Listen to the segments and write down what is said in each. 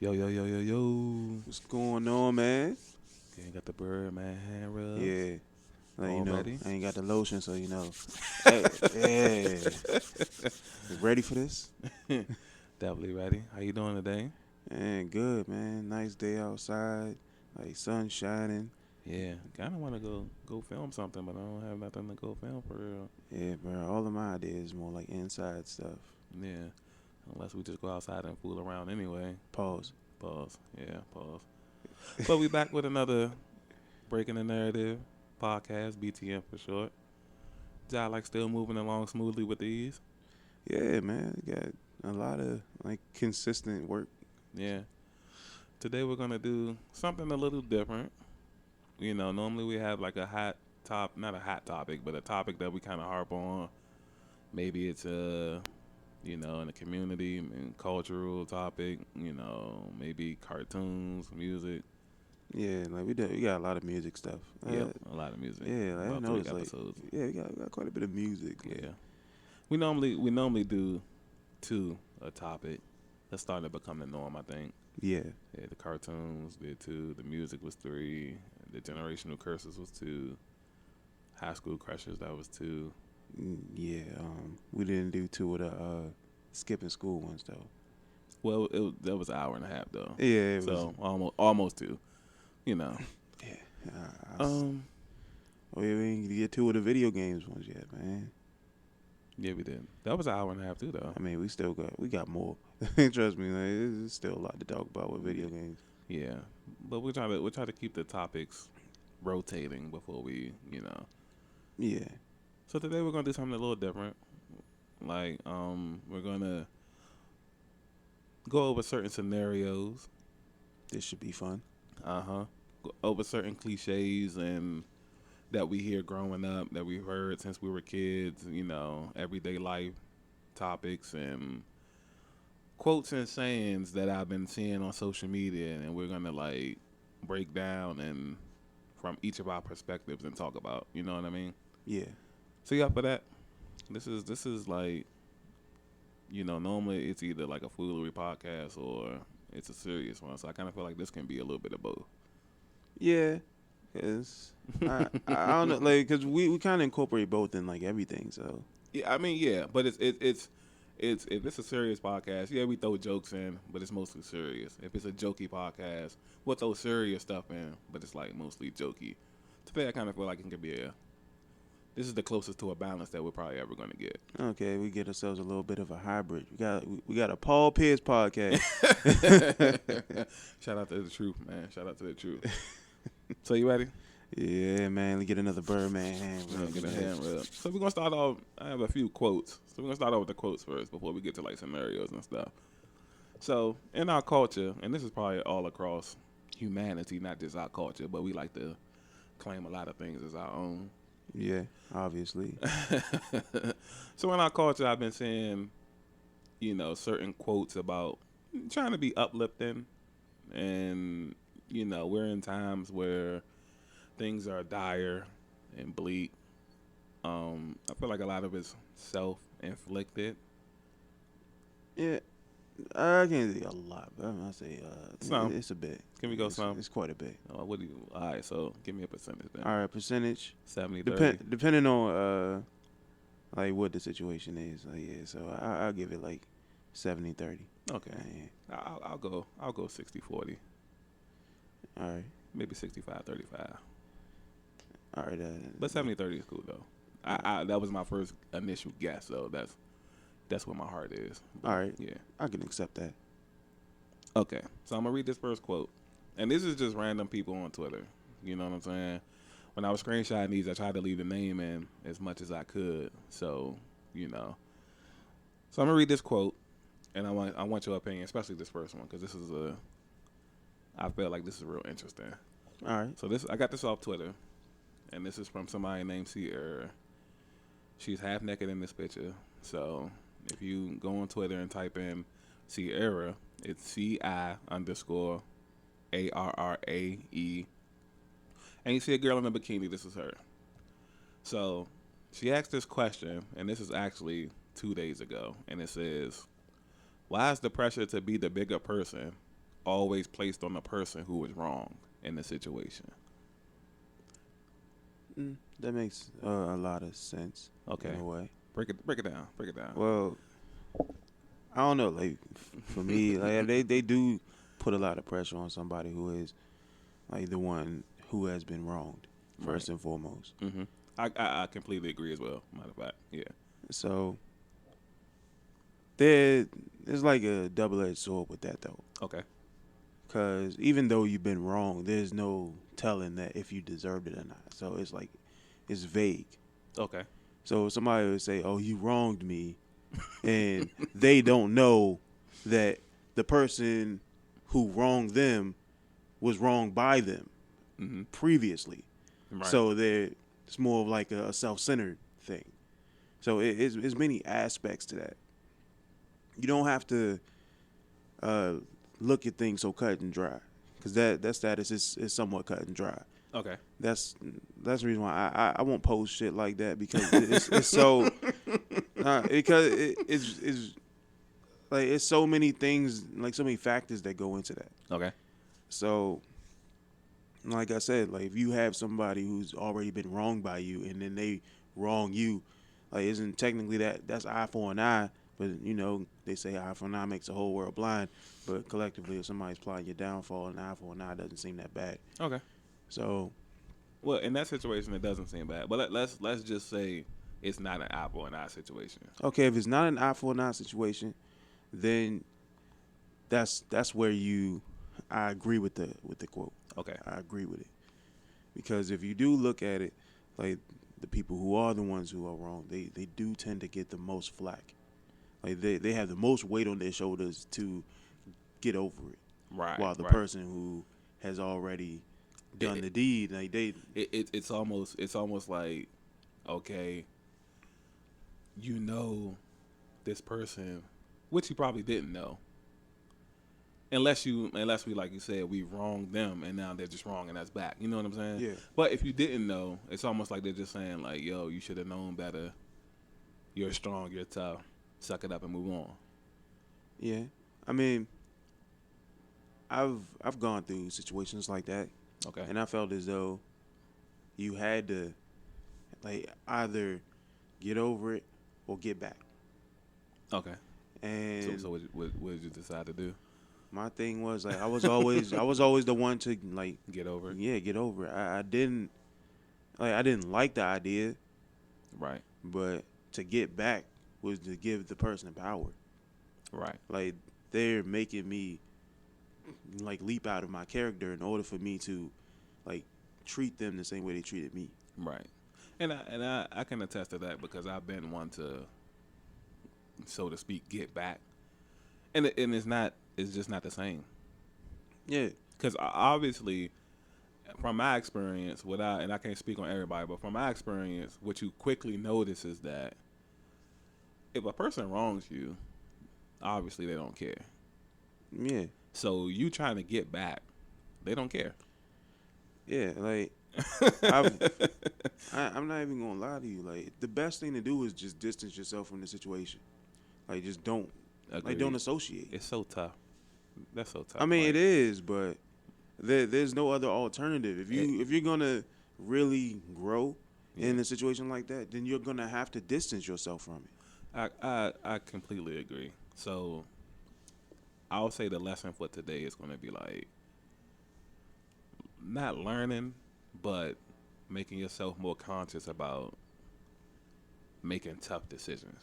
Yo, yo, yo, yo, yo. What's going on, man? You ain't got the bird, man. Hand rubs. Yeah, like Already? I ain't got the lotion, so Hey, yeah, you ready for this? Definitely ready. How you doing today? Man, good, man. Nice day outside, like sun shining. Yeah, kind of want to go film something, but I don't have nothing to go film for real. Yeah, bro. All of my ideas more like inside stuff. Yeah, unless we just go outside and fool around anyway. Pause. Pause. Yeah, pause. But we back with another Breaking the Narrative podcast, BTM for short. Y'all like still moving along smoothly with these? Yeah, man. Got a lot of like consistent work. Yeah. Today we're gonna do something a little different. Normally we have like a not a hot topic, but a topic that we kind of harp on. Maybe it's in the community and cultural topic. Maybe cartoons, music. Yeah, like we got a lot of music stuff. Yep, a lot of music. Yeah, like, I About three noticed like episodes. we got quite a bit of music. Like, Yeah, we normally do two a topic. That's starting to become the norm, I think. yeah. Yeah, the cartoons did two. The music was three. The generational curses was two. High school crushes, that was two. Yeah, we didn't do two of the skipping school ones though. Well, that was an hour and a half though. Yeah, it was. So almost two. You know. Yeah, Um. we didn't get two of the video games ones yet, man. Yeah, we did. That was an hour and a half too, though. I mean, we got more. Trust me, like, there's still a lot to talk about with video games. Yeah, but we're trying to keep the topics rotating before we. Yeah, So today we're gonna do something a little different. Like we're gonna go over certain scenarios. this should be fun. Go over certain cliches and that we hear growing up, that we heard since we were kids. Everyday life topics and quotes and sayings that I've been seeing on social media, and we're gonna like break down and from each of our perspectives and talk about. You know what I mean? Yeah, So you up for that? This is like normally it's either like a foolery podcast or it's a serious one. So I kind of feel like this can be a little bit of both. yeah. Cause I don't know, like, cause we kind of incorporate both in like everything. So Yeah, I mean, yeah, but it's if it's a serious podcast, yeah, we throw jokes in, but it's mostly serious. If it's a jokey podcast, we'll throw serious stuff in, but it's like mostly jokey. Today, I kind of feel like it can be this is the closest to a balance that we're probably ever going to get. okay, we get ourselves a little bit of a hybrid. We got a Paul Pierce podcast. Shout out to the truth, man. Shout out to the truth. So you ready? Yeah, man. Let's get another Birdman hand. We're gonna get a hand rub. So we're gonna start off. I have a few quotes. So we're gonna start off with the quotes first before we get to like scenarios and stuff. So in our culture, and this is probably all across humanity, not just our culture, but we like to claim a lot of things as our own. Yeah, obviously. So in our culture, I've been seeing, certain quotes about trying to be uplifting, and we're in times where things are dire and bleak. I feel like a lot of it's self-inflicted. Yeah, I can't say a lot, but I'm gonna say Some. it's a bit. Can we go some? It's quite a bit. What do you? All right, so give me a percentage then. All right, percentage 70, 30. depending on like what the situation is. Like, yeah, so I'll give it like 70-30. Okay. Yeah. I'll go 60-40. All right. Maybe 65-35. All right. But 70-30 is cool though. I that was my first initial guess, so that's where my heart is. But, all right. Yeah. I can accept that. Okay. So I'm gonna read this first quote. And this is just random people on Twitter. You know what I'm saying? When I was screenshotting these, I tried to leave the name in as much as I could. So, So I'm gonna read this quote, and I want your opinion, especially this first one, because I feel like this is real interesting. All right. So I got this off Twitter, and this is from somebody named Sierra. She's half naked in this picture. So if you go on Twitter and type in Sierra, it's CI_ARRAE. And you see a girl in a bikini, this is her. So she asked this question, and this is actually 2 days ago, and it says, why is the pressure to be the bigger person always placed on the person who was wrong in the situation. That makes a lot of sense. Okay. In a way. Break it down. Break it down. Well, I don't know. Like for me, like they do put a lot of pressure on somebody who is like the one who has been wronged first and foremost. Mm-hmm. I completely agree as well. Matter of fact, yeah. So there's like a double-edged sword with that though. Okay. Because even though you've been wrong, there's no telling that if you deserved it or not. So it's like it's vague. Okay. So somebody would say, "Oh, you wronged me," and they don't know that the person who wronged them was wronged by them previously. Right. So it's more of like a self-centered thing. So it's many aspects to that. You don't have to look at things so cut and dry, because that status is somewhat cut and dry. Okay. That's the reason why I won't post shit like that, because it's so because it's like it's so many things, like so many factors that go into that. Okay. So like I said, like if you have somebody who's already been wronged by you and then they wrong you, like isn't technically that's eye for an eye, but you know they say eye for an eye makes the whole world blind, but collectively if somebody's plotting your downfall, an eye for an eye doesn't seem that bad. Okay. So, well, in that situation, it doesn't seem bad. But let's just say it's not an eye for an eye situation. Okay, if it's not an eye for an eye situation, then that's where I agree with the quote. Okay. I agree with it, because if you do look at it, like the people who are the ones who are wrong, they do tend to get the most flack. Like they have the most weight on their shoulders to get over it. Right. While the person who has already done the deed, like it's almost like, okay, you know this person, which you probably didn't know, unless we, like you said, we wronged them and now they're just wrong and that's back. You know what I'm saying? Yeah. But if you didn't know, it's almost like they're just saying like, yo, you should have known better. You're strong. You're tough. Suck it up and move on. Yeah. I mean, I've gone through situations like that. Okay. And I felt as though you had to like either get over it or get back. Okay. And so what did you decide to do? My thing was like I was always the one to like get over it. Yeah, get over it. I didn't like the idea. Right. But to get back was to give the person power. Right. Like they're making me like leap out of my character in order for me to like treat them the same way they treated me. Right. And I can attest to that, because I've been one to, so to speak, get back. And it's just not the same. Yeah. Because obviously, from my experience, and I can't speak on everybody, but from my experience, what you quickly notice is that if a person wrongs you, obviously they don't care. Yeah. So you trying to get back, they don't care. Yeah, like I'm not even gonna lie to you. Like the best thing to do is just distance yourself from the situation. Like just don't don't associate. It's so tough. That's so tough. I mean, it is, but there's no other alternative. If you're gonna really grow in a situation like that, then you're gonna have to distance yourself from it. I completely agree. So I'll say the lesson for today is going to be like not learning, but making yourself more conscious about making tough decisions.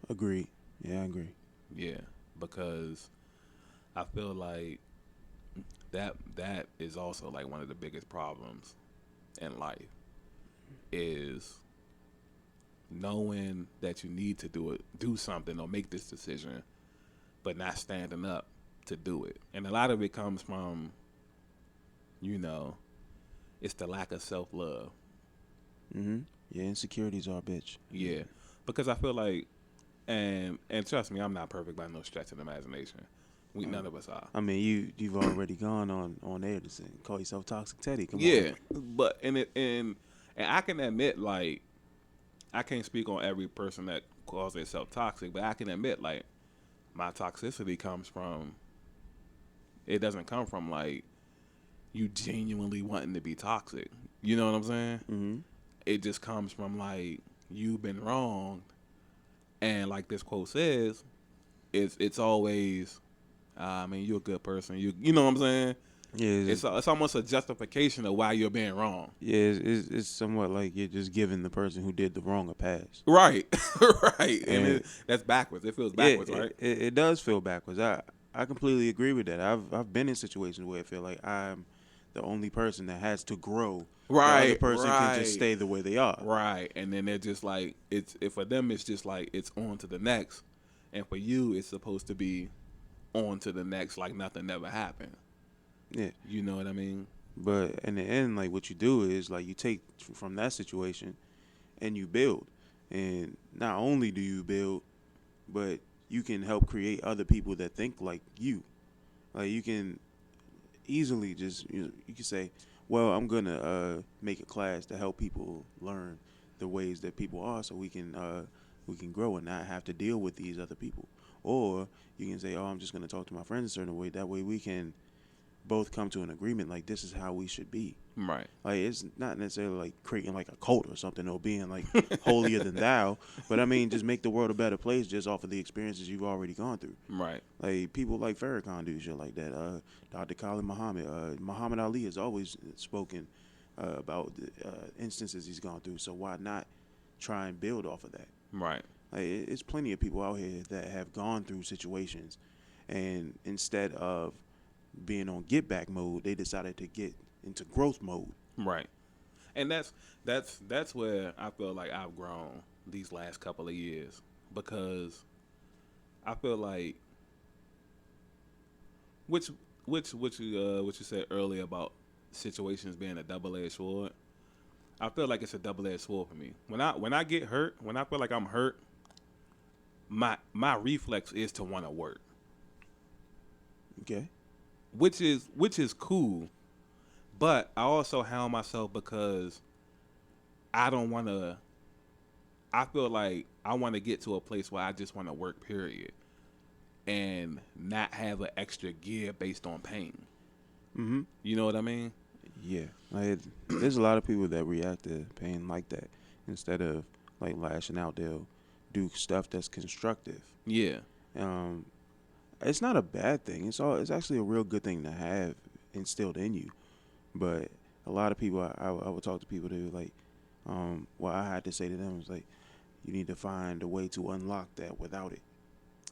Agreed. Yeah, I agree. Yeah, because I feel like that is also like one of the biggest problems in life is knowing that you need to do something or make this decision, but not standing up to do it. And a lot of it comes from, it's the lack of self-love. Mm-hmm. Yeah, insecurities are a bitch. Yeah, because I feel like, and trust me, I'm not perfect by no stretch of the imagination. None of us are. I mean, you've already gone on air to say, call yourself Toxic Teddy. Come on. But and I can admit, like, I can't speak on every person that calls themselves toxic, but I can admit, like, my toxicity comes from It doesn't come from like you genuinely wanting to be toxic. You know what I'm saying? Mm-hmm. It just comes from like you've been wrong, and like this quote says, it's always, I mean, you're a good person. You know what I'm saying? Yeah, It's almost a justification of why you're being wrong. yeah, it's somewhat like you're just giving the person who did the wrong a pass. Right, right, and And that's backwards. It feels yeah, backwards, right? it does feel backwards. I completely agree with that. I've been in situations where I feel like I'm the only person that has to grow. The other Right, person can just right, stay the way they are. right. And then they're just like for them it's just like it's on to the next, and for you it's supposed to be on to the next like nothing never happened. Yeah. You know what I mean? But in the end, like what you do is like you take from that situation and you build. And not only do you build, but you can help create other people that think like you. Like you can easily just you can say, well, I'm gonna make a class to help people learn the ways that people are, so we can grow and not have to deal with these other people. Or you can say, oh, I'm just gonna talk to my friends a certain way. That way we can both come to an agreement like this is how we should be. Right. Like it's not necessarily like creating like a cult or something or being like holier than thou, but I mean just make the world a better place just off of the experiences you've already gone through. Right. Like people like Farrakhan do shit like that. Dr. Khalid Muhammad, Muhammad Ali has always spoken about instances he's gone through. So why not try and build off of that? Right. Like it's plenty of people out here that have gone through situations, and instead of being on get back mode, they decided to get into growth mode. Right. And that's where I feel like I've grown these last couple of years, because I feel like which what you said earlier about situations being a double-edged sword. I feel like it's a double-edged sword for me. When I get hurt, when I feel like I'm hurt, my reflex is to want to work. Okay. Which is cool, but I also hound myself because I don't want to. I feel like I want to get to a place where I just want to work, period, and not have an extra gear based on pain. Mm-hmm. You know what I mean? Yeah. Like there's a lot of people that react to pain like that. Instead of like lashing out, they'll do stuff that's constructive. Yeah. It's not a bad thing. It's actually a real good thing to have instilled in you. But a lot of people, I would talk to people who like, what I had to say to them was like, you need to find a way to unlock that without it.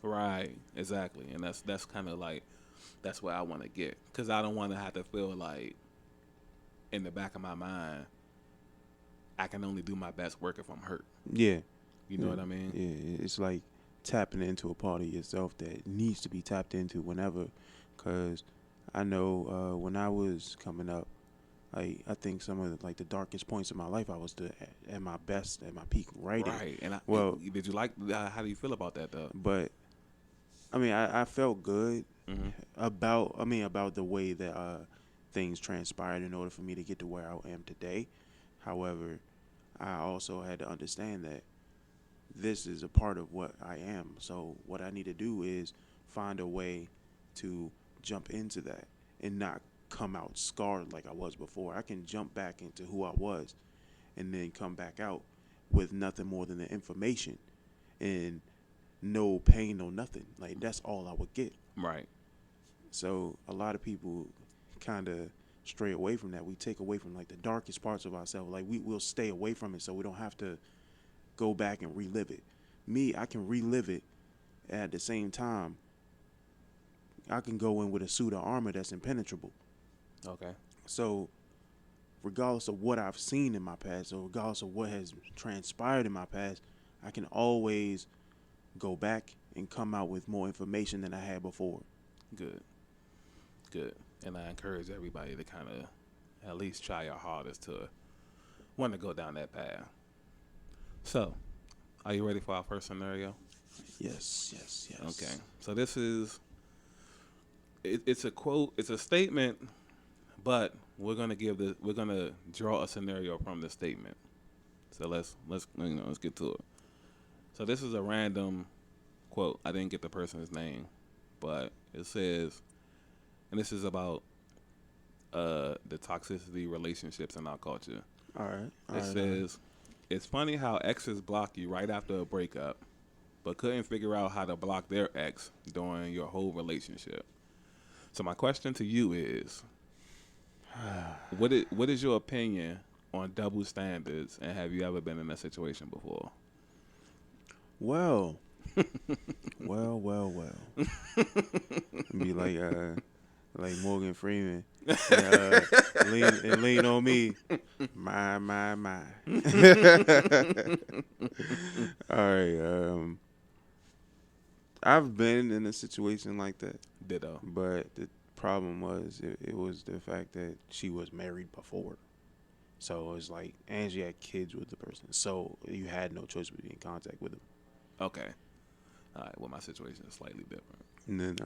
Right. Exactly. And that's kind of like that's where I want to get, because I don't want to have to feel like in the back of my mind I can only do my best work if I'm hurt. Yeah. You know what I mean? Yeah. It's like tapping into a part of yourself that needs to be tapped into whenever, because I know when I was coming up, I think some of the darkest points of my life, I was at my best, at my peak writing. Right. And did you like? How do you feel about that though? But I mean, I felt good Mm-hmm. about the way that things transpired in order for me to get to where I am today. However, I also had to understand that this is a part of what I am. So what I need to do is find a way to jump into that and not come out scarred like I was before. I can jump back into who I was and then come back out with nothing more than the information and no pain, no nothing. Like that's all I would get. Right. So a lot of people kind of stray away from that. We take away from like the darkest parts of ourselves. Like we'll stay away from it so we don't have to go back and relive it. Me, I can relive it. At the same time, I can go in with a suit of armor that's impenetrable. Okay. So regardless of what I've seen in my past, or regardless of what has transpired in my past, I can always go back and come out with more information than I had before. Good. Good. And I encourage everybody to kind of at least try your hardest to want to go down that path. So, are you ready for our first scenario? Yes. Okay. So this is it's a quote, it's a statement, but we're gonna draw a scenario from the statement. So let's get to it. So this is a random quote. I didn't get the person's name, but it says, and this is about the toxicity relationships in our culture. All right. It says, it's funny how exes block you right after a breakup, but couldn't figure out how to block their ex during your whole relationship. So my question to you is, what is your opinion on double standards, and have you ever been in that situation before? Well, well. Be like Morgan Freeman. Lean on me. My. All right. I've been in a situation like that. Ditto. But the problem was it was the fact that she was married before. So it was like, and she had kids with the person. So you had no choice but to be in contact with them. Okay. All right. Well, my situation is slightly different. And then,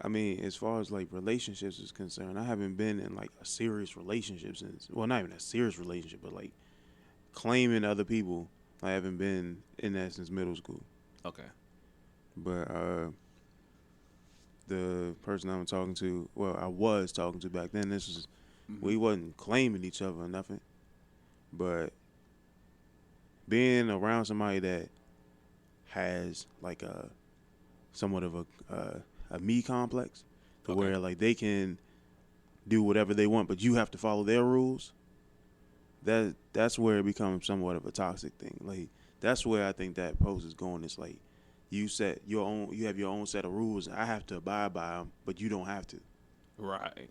I mean, as far as like relationships is concerned, I haven't been in like a serious relationship since, well, not even a serious relationship, but like claiming other people. I haven't been in that since middle school. Okay. But the person I was talking to back then, this was, we wasn't claiming each other or nothing. But being around somebody that has like a somewhat of a me complex, to where like they can do whatever they want, but you have to follow their rules. That's where it becomes somewhat of a toxic thing. Like that's where I think that post is going. It's like you have your own set of rules. I have to abide by them, but you don't have to. Right.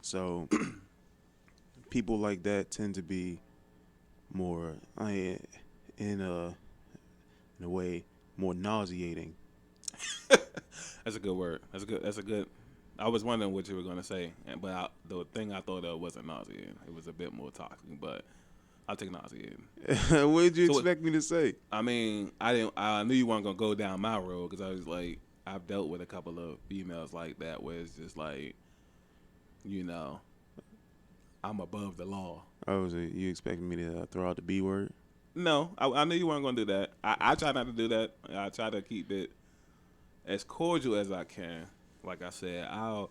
So people like that tend to be more, in a way, more nauseating. That's a good word. That's a good. I was wondering what you were going to say, but the thing I thought of wasn't nauseating. It was a bit more toxic, but I'll take nauseating. What did you expect me to say? I mean, I knew you weren't going to go down my road, because I was like, I've dealt with a couple of females like that where it's just like, I'm above the law. Oh, you expecting me to throw out the B word? No, I knew you weren't going to do that. I try not to do that. I try to keep it as cordial as I can. Like I said, I'll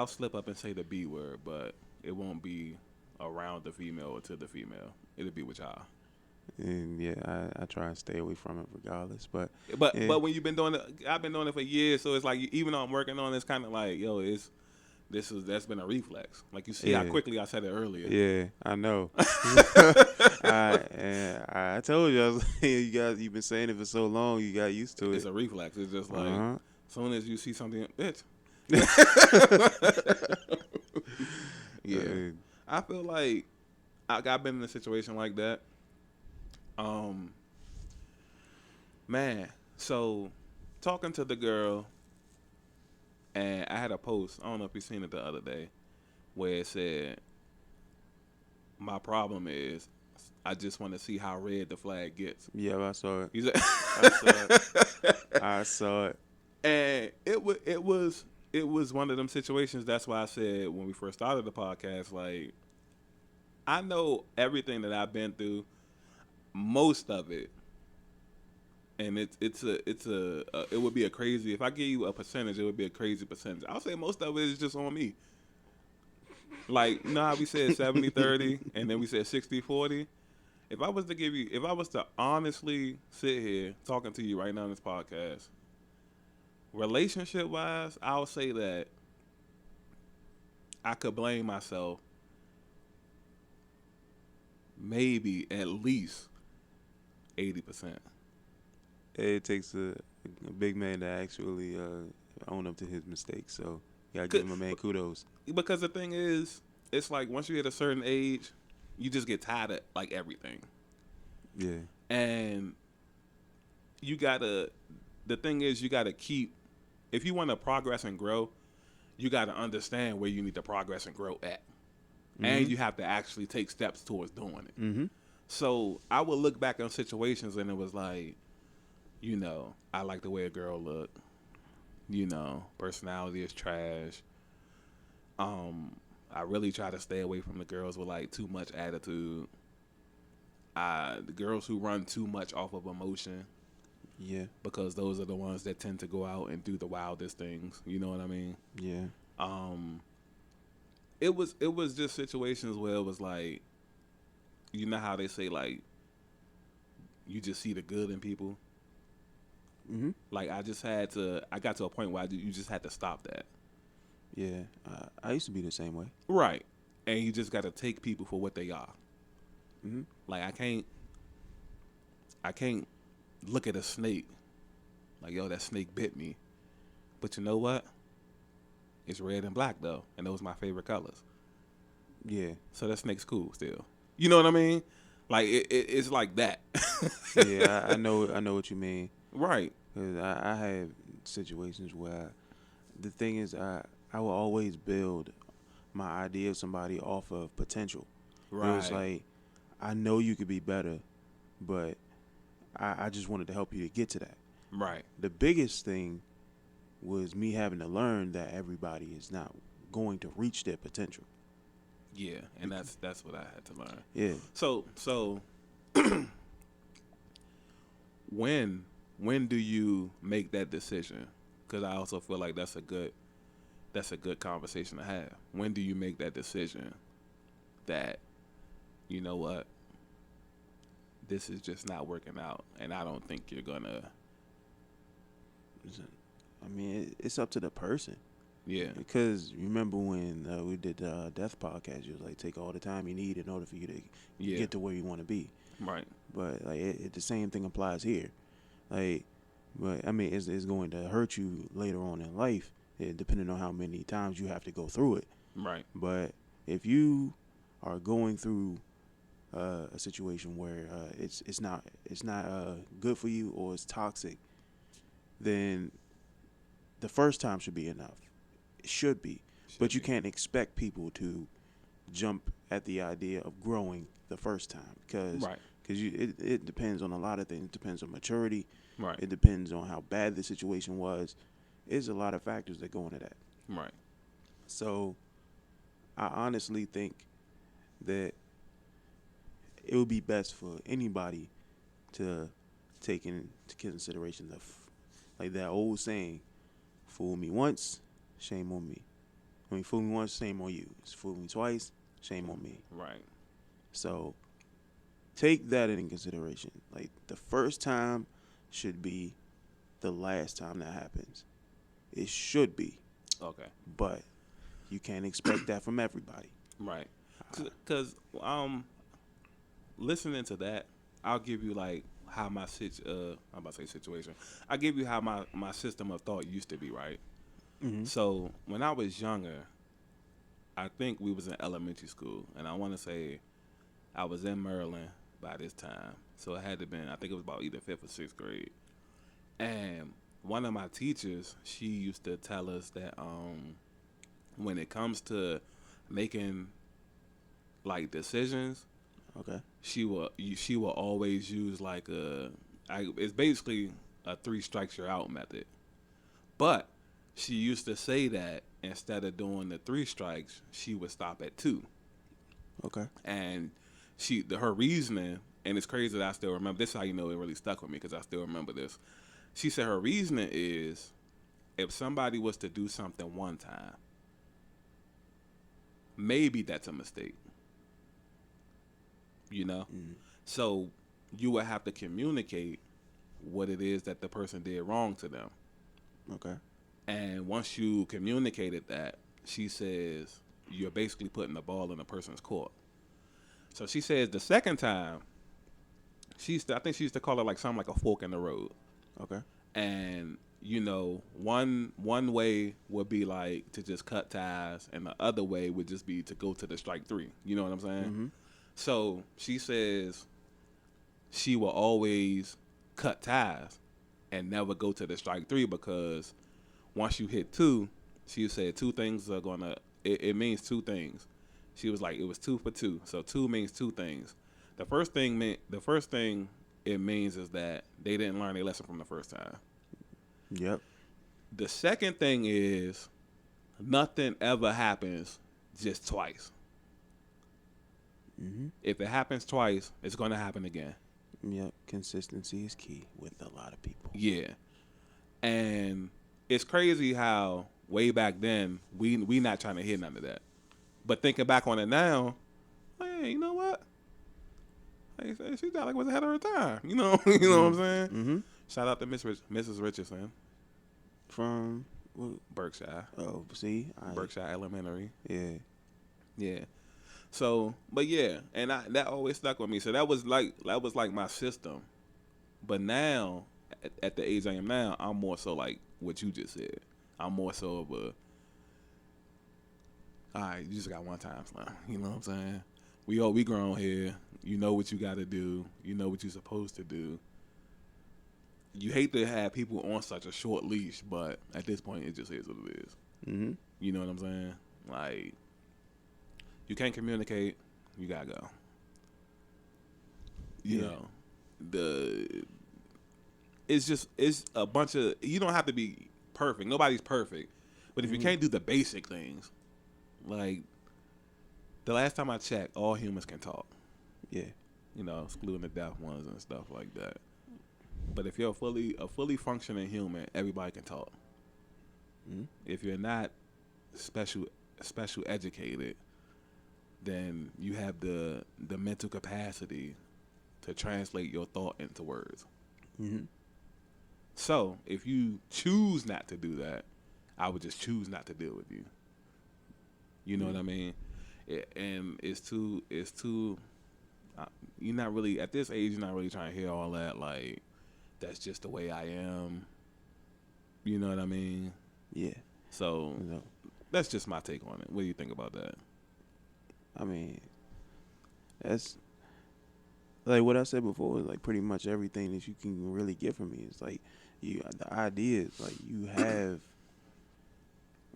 slip up and say the B word, but it won't be around the female or to the female. It'll be with y'all. And yeah, I try and stay away from it regardless. But when you've been doing it, I've been doing it for years, so it's like even though I'm working on it, it's kind of like, that's been a reflex. Like you see how quickly I said it earlier. Yeah, I know. I told you, I was like, you've been saying it for so long, you got used to it. It's a reflex. It's just like, as soon as you see something, bitch. Yeah. I feel like I've been in a situation like that. Man, so talking to the girl, and I had a post, I don't know if you seen it the other day, where it said, my problem is I just want to see how red the flag gets. Yeah, I saw it. You said, I saw it. And it was one of them situations. That's why I said when we first started the podcast, like, I know everything that I've been through, most of it, and it would be a crazy, if I give you a percentage, it would be a crazy percentage. I'll say most of it is just on me. Like, how we said 70-30 and then we said 60-40. If I was to honestly sit here talking to you right now on this podcast, relationship wise, I'll say that I could blame myself maybe at least 80%. It takes a big man to actually own up to his mistakes. So you gotta give him a man kudos. Because the thing is, it's like once you hit a certain age, you just get tired of like everything. Yeah. And the thing is, you gotta keep, if you want to progress and grow, you gotta understand where you need to progress and grow at. Mm-hmm. And you have to actually take steps towards doing it. Mm-hmm. So I would look back on situations and it was like, I like the way a girl look. Personality is trash. I really try to stay away from the girls with like too much attitude. The girls who run too much off of emotion. Yeah. because those are the ones that tend to go out and do the wildest things. You know what I mean? Yeah. Um, it was just situations where it was like, you know how they say like you just see the good in people. Mhm. Like I got to a point where you just had to stop that. Yeah. I used to be the same way. Right. And you just got to take people for what they are. Mhm. Like I can't look at a snake like, yo, that snake bit me. But you know what? It's red and black though, and those are my favorite colors. Yeah. So that snake's cool still. You know what I mean? Like it's like that. Yeah. I know. I know what you mean. Right. 'Cause I have situations where the thing is, I will always build my idea of somebody off of potential. It was Right. like, I know you could be better, but I just wanted to help you to get to that. Right. The biggest thing was me having to learn that everybody is not going to reach their potential. Yeah, and that's what I had to learn. Yeah. So when do you make that decision? Because I also feel like that's a good conversation to have. When do you make that decision that, you know what, this is just not working out, and I don't think you're gonna. I mean, it's up to the person. Yeah. Because remember when we did the Death podcast, you was like, take all the time you need in order for you to Yeah. get to where you want to be. Right. But like the same thing applies here. Like, but I mean, it's going to hurt you later on in life, depending on how many times you have to go through it. Right. But if you are going through a situation where it's not good for you, or it's toxic, then the first time should be enough. It should be. But you can't expect people to jump at the idea of growing the first time, because Right. it depends on a lot of things. It depends on maturity. Right. It depends on how bad the situation was. There's a lot of factors that go into that. Right. So I honestly think that it would be best for anybody to take into consideration like that old saying, fool me once, shame on me. I mean, fool me once, shame on you. Fool me twice, shame on me. Right. So take that into consideration. Like, the first time should be the last time that happens. It should be, Okay. but you can't expect that from everybody. Right. Because listening to that, I'll give you like how I'm about to say situation. I'll give you how my system of thought used to be, right? Mm-hmm. So when I was younger, I think we was in elementary school, and I want to say I was in Maryland by this time. So it had to been, I think it was about either 5th or 6th grade. And one of my teachers, she used to tell us that when it comes to making like decisions, Okay. she will always use like it's basically a 3 strikes you're out method. But she used to say that instead of doing the 3 strikes, she would stop at 2. Okay. And her reasoning, and it's crazy that I still remember. This is how you know it really stuck with me, because I still remember this. She said her reasoning is, if somebody was to do something one time, maybe that's a mistake. You know? Mm-hmm. So you would have to communicate what it is that the person did wrong to them. Okay. And once you communicated that, she says you're basically putting the ball in a person's court. So she says the second time, I think she used to call it like something like a fork in the road. Okay. And you know, one way would be like to just cut ties, and the other way would just be to go to the strike 3. You know what I'm saying? Mm-hmm. So she says she will always cut ties and never go to the strike 3, because once you hit 2, she said 2 things are gonna. It means 2 things. She was like, it was 2 for 2, so 2 means 2 things. The first thing it means is that they didn't learn their lesson from the first time. Yep. The second thing is nothing ever happens just twice. Mm-hmm. If it happens twice, it's going to happen again. Yep, consistency is key with a lot of people. Yeah. And it's crazy how way back then we not trying to hear none of that. But thinking back on it now, hey, you know what? Hey, she thought like was ahead of her time. You know, you know what I'm saying? Mm-hmm. Shout out to Mrs. Richardson, From what? Berkshire, Oh, see, Berkshire Elementary. Yeah. Yeah. So, but yeah, and that always stuck with me. So that was like my system. But now, at the age I am now, I'm more so like what you just said. I'm more so of a, all right, you just got one time now. You know what I'm saying? We grown here. You know what you got to do. You know what you're supposed to do. You hate to have people on such a short leash, but at this point, it just is what it is. Mm-hmm. You know what I'm saying? Like, you can't communicate, you gotta go. You know, it's a bunch of, you don't have to be perfect. Nobody's perfect. But if you can't do the basic things, like, the last time I checked, all humans can talk. Yeah. You know, excluding the deaf ones and stuff like that. But if you're a fully functioning human, everybody can talk. Mm-hmm. If you're not special educated, then you have the mental capacity to translate your thought into words. Mm-hmm. So if you choose not to do that, I would just choose not to deal with you. You know what I mean? And it's too. You're not really at this age. You're not really trying to hear all that. Like, that's just the way I am. You know what I mean? Yeah. So No. that's just my take on it. What do you think about that? I mean, that's like what I said before. Like pretty much everything that you can really get from me is like you. The idea is like you have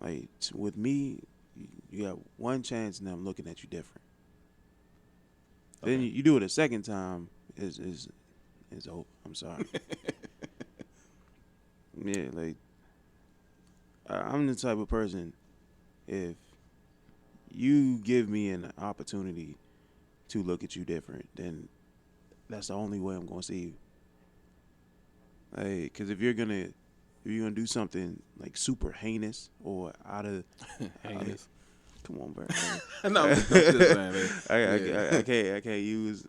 like with me, you got one chance, and I'm looking at you different. Okay. Then you do it a second time, is over. I'm sorry. Yeah, like I'm the type of person. If you give me an opportunity to look at you different, then that's the only way I'm gonna see you. Like, because if you're gonna do something like super heinous or out of Heinous. come on, bro. No, I'm just saying. I can't use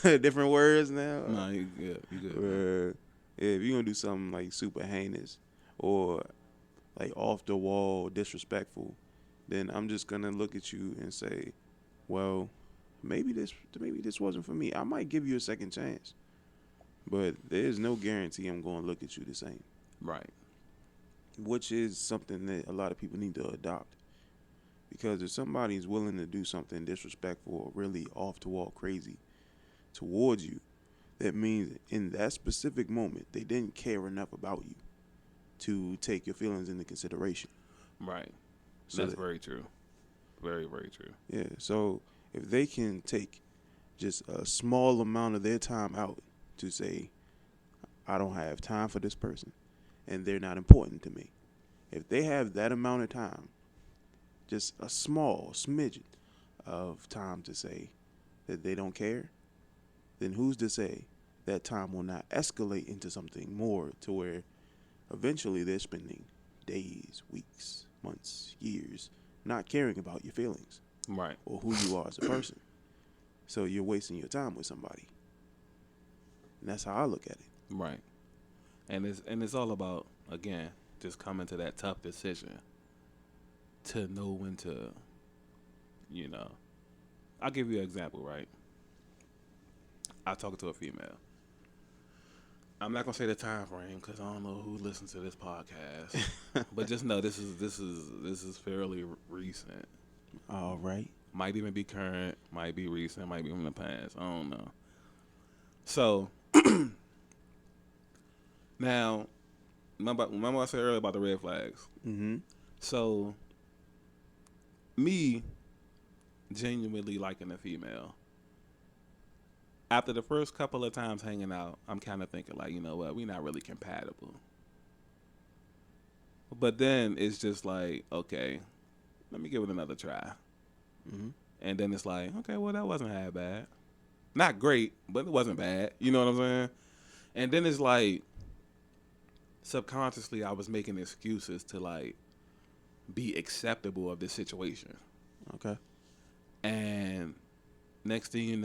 different words now. No, you good. If you're gonna do something like super heinous or like off the wall disrespectful, then I'm just gonna look at you and say, well, maybe this wasn't for me. I might give you a second chance, but there's no guarantee I'm gonna look at you the same. Right. Which is something that a lot of people need to adopt. Because if somebody's willing to do something disrespectful or really off the wall crazy towards you, that means in that specific moment they didn't care enough about you to take your feelings into consideration. Right. So That's very true. Very, very true. Yeah. So if they can take just a small amount of their time out to say, I don't have time for this person and they're not important to me. If they have that amount of time, just a small smidgen of time to say that they don't care, then who's to say that time will not escalate into something more to where eventually they're spending days, weeks, months, years not caring about your feelings. Right. Or who you are as a person. So you're wasting your time with somebody. And that's how I look at it. Right. And it's all about, again, just coming to that tough decision to know when to, you know. I'll give you an example, right? I talked to a female. I'm not gonna say the time frame because I don't know who listens to this podcast, but just know this is fairly recent. All right. Might even be current, might be recent, might be from the past. I don't know. So now, remember I said earlier about the red flags. Mm-hmm. So me genuinely liking a female. After the first couple of times hanging out, I'm kind of thinking like, you know what, we're not really compatible. But then it's just like, okay, let me give it another try. Mm-hmm. And then it's like, okay, well, that wasn't half bad. Not great, but it wasn't bad. You know what I'm saying? And then it's like subconsciously I was making excuses to like be acceptable of this situation. Okay. And next thing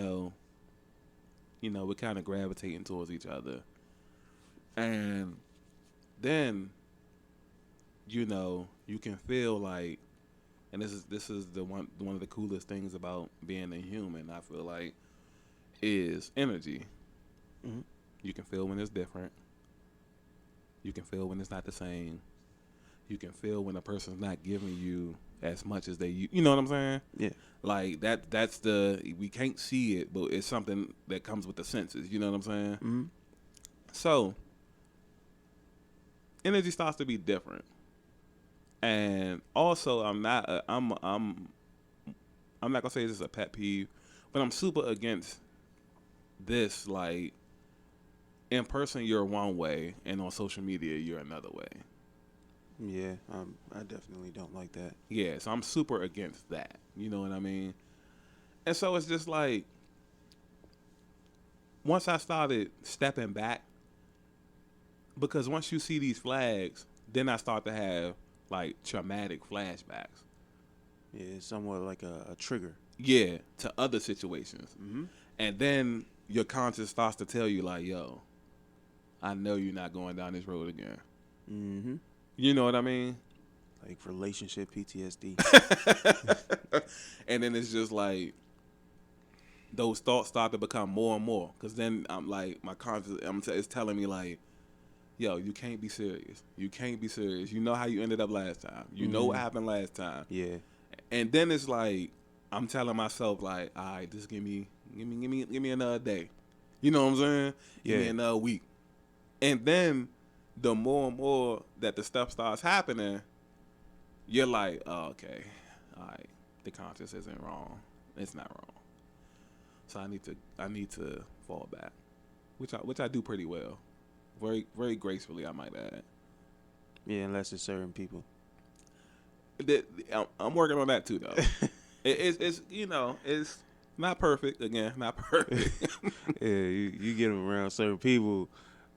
we're kind of gravitating towards each other. And then, you can feel like, and this is the one of the coolest things about being a human, I feel like, is energy. Mm-hmm. You can feel when it's different. You can feel when it's not the same. You can feel when a person's not giving you as much as you know what I'm saying? Yeah. Like we can't see it, but it's something that comes with the senses, you know what I'm saying? Mm-hmm. So, energy starts to be different. And also I'm not gonna say this is a pet peeve, but I'm super against this, like, in person you're one way and on social media you're another way. Yeah, I definitely don't like that. Yeah, so I'm super against that. You know what I mean? And so it's just like, once I started stepping back, because once you see these flags, then I start to have like traumatic flashbacks. Yeah, it's somewhat like a trigger. Yeah, to other situations. Mm-hmm. And then your conscience starts to tell you like, yo, I know you're not going down this road again. Mm-hmm. You know what I mean? Like relationship PTSD. And then it's just like, those thoughts start to become more and more. Because then I'm like, my conscience is telling me like, yo, you can't be serious. You can't be serious. You know how you ended up last time. You know what happened last time. Yeah. And then it's like, I'm telling myself like, all right, just give me another day. You know what I'm saying? Yeah. Give me another week. And then the more and more that the stuff starts happening, you're like, oh, okay, all right, the conscience isn't wrong. It's not wrong. So I need to fall back, which I do pretty well, very very gracefully, I might add. Yeah, unless it's certain people. I'm working on that too, though. It's it's not perfect. Again, not perfect. Yeah, you get them around certain people,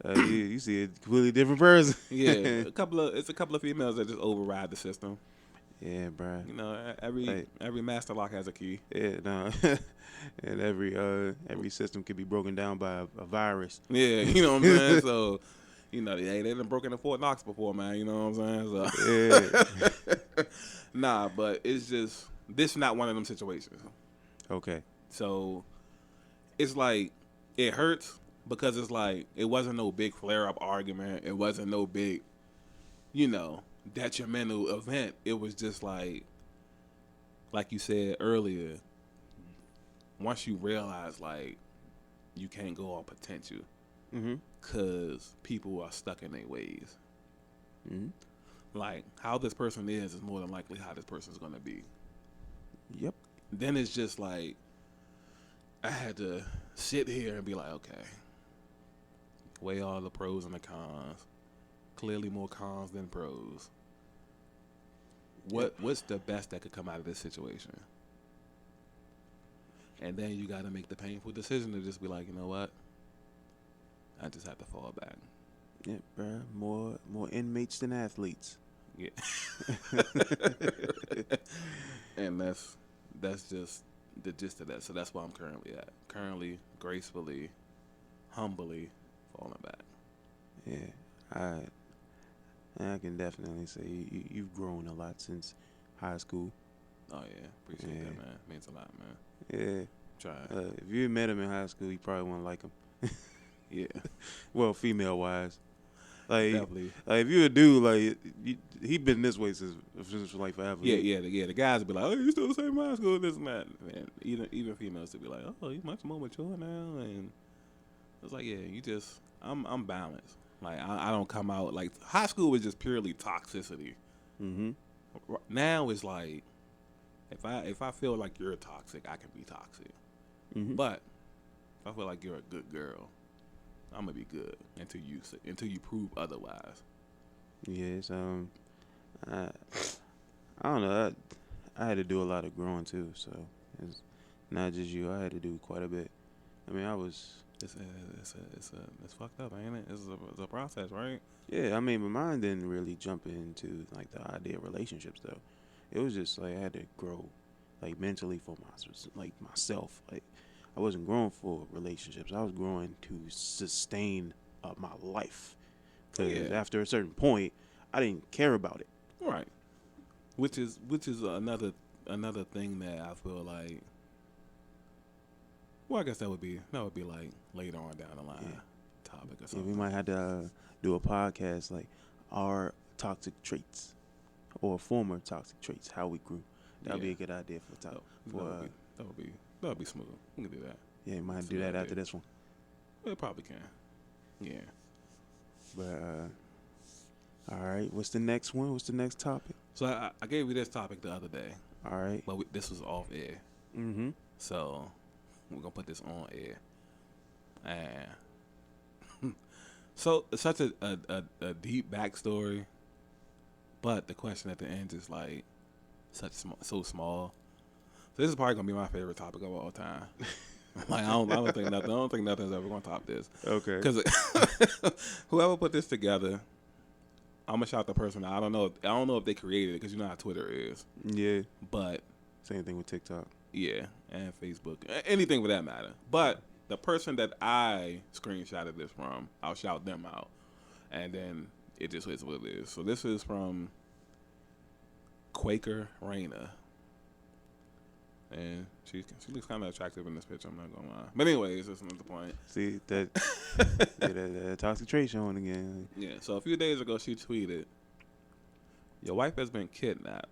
you see a completely different person. Yeah, it's a couple of females that just override the system. Yeah, bro. You know, every master lock has a key. Yeah, no. And every system could be broken down by a virus. Yeah, you know what I'm saying? So, they done broken the Fort Knox before, man. You know what I'm saying? So, Yeah. nah, but it's just, this not one of them situations. Okay. So, it's like, it hurts because it's like, it wasn't no big flare-up argument. It wasn't no big, detrimental event. It was just like you said earlier, once you realize, like, you can't go on potential because people are stuck in their ways. Mm-hmm. Like, how this person is more than likely how this person's going to be. Yep. Then it's just like, I had to sit here and be like, okay, weigh all the pros and the cons. Clearly more cons than pros. What's the best that could come out of this situation? And then you got to make the painful decision to just be like, you know what? I just have to fall back. Yeah, bro. More inmates than athletes. Yeah. And that's just the gist of that. So that's where I'm currently at. Currently, gracefully, humbly falling back. Yeah, I can definitely say you've grown a lot since high school. Oh yeah, appreciate that, man. Means a lot, man. Yeah. Trying. If you met him in high school, you probably wouldn't like him. Yeah. Well, female wise, like, definitely. like if you a dude, like he been this way since like forever. Yeah. The guys would be like, oh, you still the same high school, this and that. And even females would be like, oh, you much more mature now. And it's like, yeah, I'm balanced. Like, I don't come out like high school was just purely toxicity. Mm-hmm. Now it's like, if I feel like you're toxic, I can be toxic. Mm-hmm. But if I feel like you're a good girl, I'm gonna be good until you prove otherwise. Yes. I don't know. I had to do a lot of growing too, so it's not just you. I had to do quite a bit. I mean, I was. It's fucked up, ain't it? It's a process, right? Yeah, I mean, but mine didn't really jump into like the idea of relationships though. It was just like I had to grow, like mentally for myself. Like I wasn't growing for relationships. I was growing to sustain my life. Because after a certain point, I didn't care about it. Right. Which is another thing that I feel like. Well, I guess that would be like later on down the line topic or something. Yeah, we might have to do a podcast like our toxic traits or former toxic traits, how we grew. That would be a good idea for that would be smooth. We can do that. Yeah, we might have to do that after this one. We probably can. Yeah. But all right, what's the next one? What's the next topic? So I gave you this topic the other day. All right. But this was off air. Mm-hmm. So we're gonna put this on air. And so it's such a deep backstory, but the question at the end is like so small. So this is probably gonna be my favorite topic of all time. Like I don't think nothing's ever gonna top this. Okay. Because whoever put this together, I'm gonna shout the person out. I don't know if they created it because you know how Twitter is. Yeah. But same thing with TikTok. Yeah, and Facebook, anything for that matter. But the person that I screenshotted this from, I'll shout them out, and then it just is what it is. So this is from Quaker Raina. And she looks kind of attractive in this picture, I'm not going to lie. But anyways, that's not the point. See, that toxic trait showing again. Yeah, so a few days ago, she tweeted, "Your wife has been kidnapped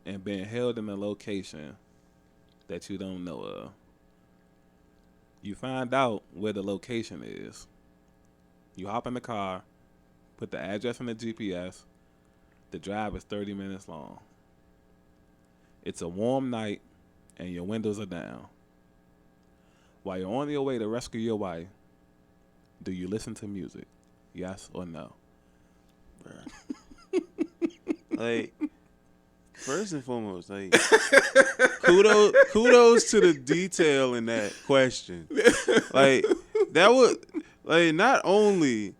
and been held in a location that you don't know of. You find out where the location is. You hop in the car, put the address in the GPS. The drive is 30 minutes long. It's a warm night, and your windows are down. While you're on your way to rescue your wife, do you listen to music? Yes or no?" Like, first and foremost, like, kudos to the detail in that question. Like, that would, like, not only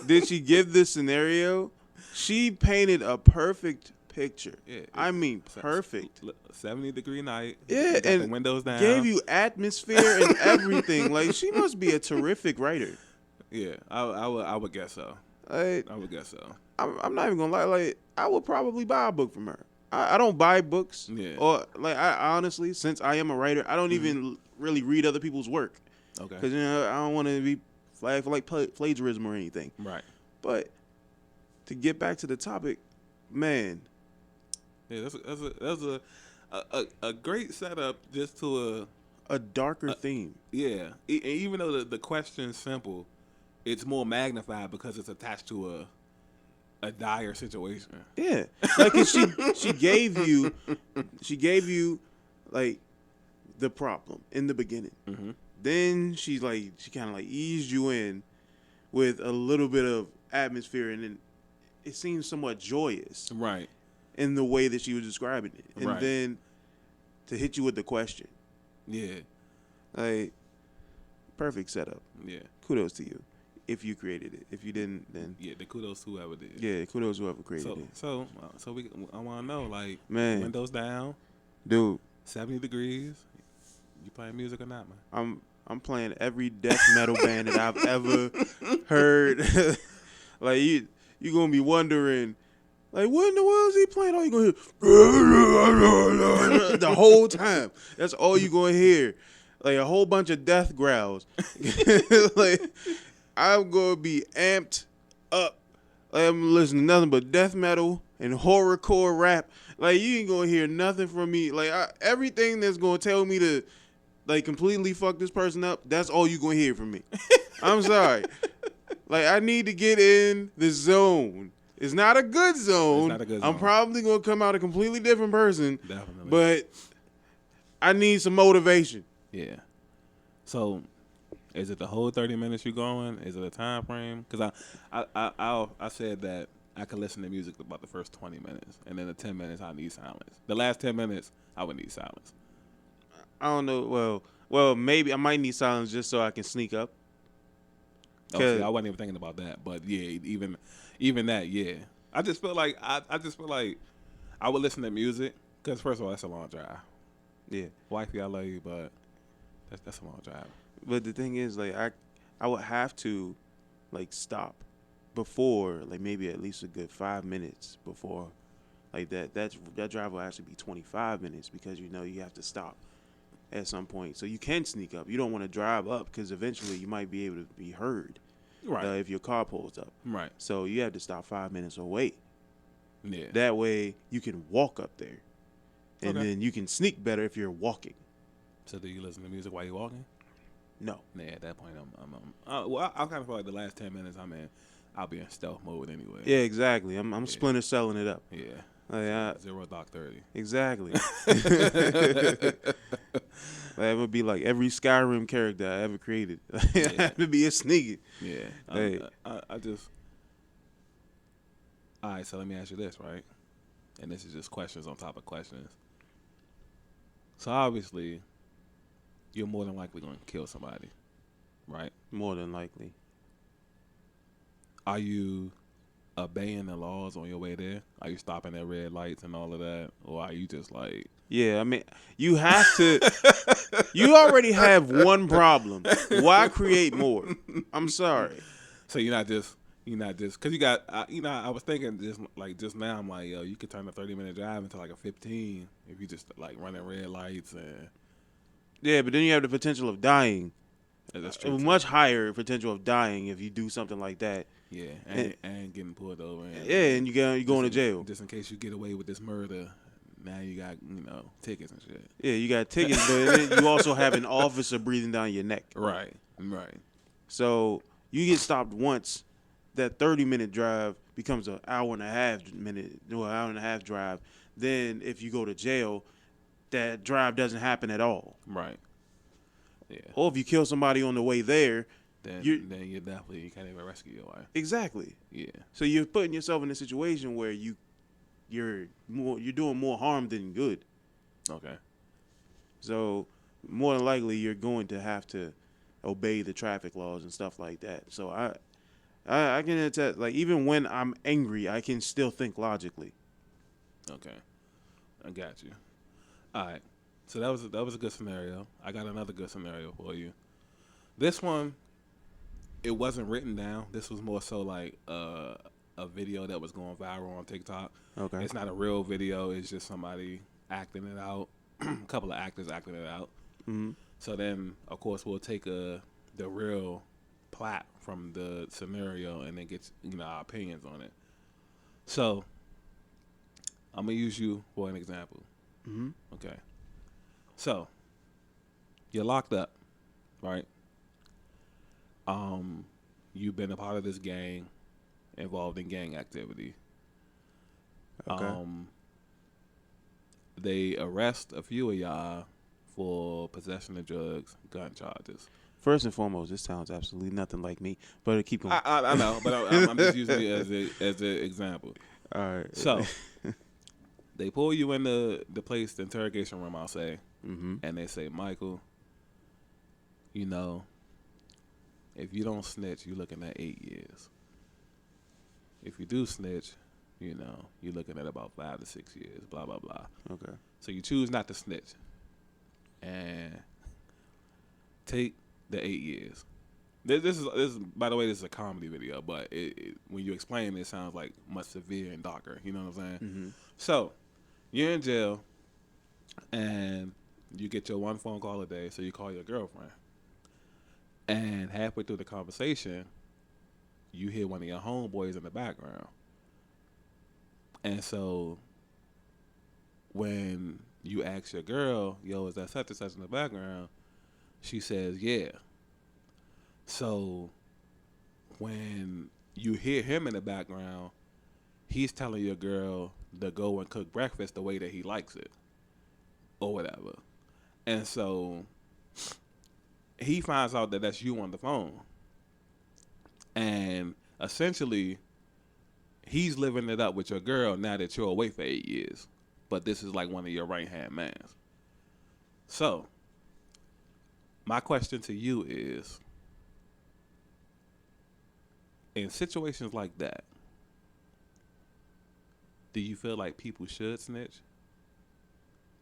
did she give this scenario, she painted a perfect picture. Yeah, I mean, perfect. 70-degree night. Yeah, and the windows down. Gave you atmosphere and everything. Like, she must be a terrific writer. Yeah, I would guess so. I would guess so. I'm not even gonna lie. Like, I would probably buy a book from her. I don't buy books. Yeah. Or like, I honestly, since I am a writer, I don't even really read other people's work. Okay. Because I don't want to be flagged for like plagiarism or anything. Right. But to get back to the topic, man. Yeah, that's a great setup just to a darker theme. Yeah, even though the question's simple, it's more magnified because it's attached to a dire situation. Yeah, like she gave you like the problem in the beginning. Mm-hmm. Then she kind of like eased you in with a little bit of atmosphere, and then it seems somewhat joyous, right, in the way that she was describing it, and then to hit you with the question. Yeah, like, perfect setup. Yeah, kudos to you if you created it. If you didn't, then the kudos to whoever did. Yeah, kudos whoever created it. So I want to know, like, man, windows down, dude, 70 degrees. You playing music or not, man? I'm playing every death metal band that I've ever heard. Like, you gonna be wondering, like, what in the world is he playing? All you gonna hear the whole time. That's all you gonna hear. Like, a whole bunch of death growls. Like, I'm gonna be amped up. Like, I'm listening to nothing but death metal and horrorcore rap. Like, you ain't gonna hear nothing from me. Like, everything that's gonna tell me to, like, completely fuck this person up, that's all you gonna hear from me. I'm sorry. Like, I need to get in the zone. It's not a good zone. It's not a good zone. I'm probably gonna come out a completely different person. Definitely. But I need some motivation. Yeah. So, is it the whole 30 minutes you going? Is it a time frame? Because I said that I could listen to music about the first 20 minutes, and then the 10 minutes I need silence. The last 10 minutes I would need silence. I don't know. Well, Well, maybe I might need silence just so I can sneak up. Oh, see, I wasn't even thinking about that, but yeah, even that, yeah. I just feel like I would listen to music because first of all, that's a long drive. Yeah. Wifey, I love you, but that's a long drive. But the thing is, like, I would have to, like, stop before, like, maybe at least a good 5 minutes before, like, that drive will actually be 25 minutes because, you know, you have to stop at some point. So you can sneak up. You don't want to drive up because eventually you might be able to be heard if your car pulls up. Right. So you have to stop 5 minutes or wait. Yeah. That way you can walk up there. And Okay. then you can sneak better if you're walking. So do you listen to music while you're walking? No. Yeah, at that point, well, I kind of feel like the last 10 minutes I'll be in stealth mode anyway. Yeah, exactly. I'm Splinter selling it up. Yeah. Like, Zero Dark 30. Exactly. That would be like every Skyrim character I ever created. I have to be a sneaky. Yeah. Hey. I just. All right, so let me ask you this, right? And this is just questions on top of questions. So obviously, you're more than likely going to kill somebody, right? More than likely. Are you obeying the laws on your way there? Are you stopping at red lights and all of that? Or are you just like... Yeah, I mean, you have to... You already have one problem. Why create more? I'm sorry. So you're not just... Because you got... I was thinking just now, I'm like, yo, you could turn a 30-minute drive into like a 15 if you just like running red lights and... Yeah, but then you have the potential of dying. That's true. Much higher potential of dying if you do something like that. Yeah, and getting pulled over. And you're going to jail. Just in case you get away with this murder, now you got, tickets and shit. Yeah, you got tickets, but then you also have an officer breathing down your neck. Right. So you get stopped once, that 30-minute drive becomes an hour and a half drive. Then if you go to jail, that drive doesn't happen at all. Right. Yeah. Or if you kill somebody on the way there, then you can't even rescue your wife. Exactly. Yeah. So you're putting yourself in a situation where you're doing more harm than good. Okay. So more than likely you're going to have to obey the traffic laws and stuff like that. So I can attest, like, even when I'm angry, I can still think logically. Okay. I got you. All right. So that was a good scenario. I got another good scenario for you. This one, it wasn't written down. This was more so like a video that was going viral on TikTok. Okay. It's not a real video. It's just somebody acting it out. A couple of actors acting it out. Mm-hmm. So then, of course, we'll take the real plot from the scenario and then get our opinions on it. So I'm gonna use you for an example. Mm-hmm. Okay. So you're locked up, right? You've been a part of this gang, involved in gang activity. Okay. They arrest a few of y'all for possession of drugs, gun charges. First and foremost, this sounds absolutely nothing like me. But keep going. I know, but I'm just using it as an example. All right. So they pull you in the place, the interrogation room, I'll say, and they say, Michael, if you don't snitch, you're looking at 8 years. If you do snitch, you're looking at about 5 to 6 years, blah, blah, blah. Okay. So you choose not to snitch and take the 8 years. This is by the way, this is a comedy video, but when you explain it, it sounds like much severe and darker. You know what I'm saying? Mm-hmm. So you're in jail, and you get your one phone call a day, so you call your girlfriend. And halfway through the conversation, you hear one of your homeboys in the background. And so when you ask your girl, yo, is that such and such in the background? She says, yeah. So when you hear him in the background, he's telling your girl to go and cook breakfast the way that he likes it or whatever. And so he finds out that that's you on the phone. And essentially, he's living it up with your girl now that you're away for 8 years. But this is like one of your right-hand mans. So My question to you is, in situations like that, do you feel like people should snitch?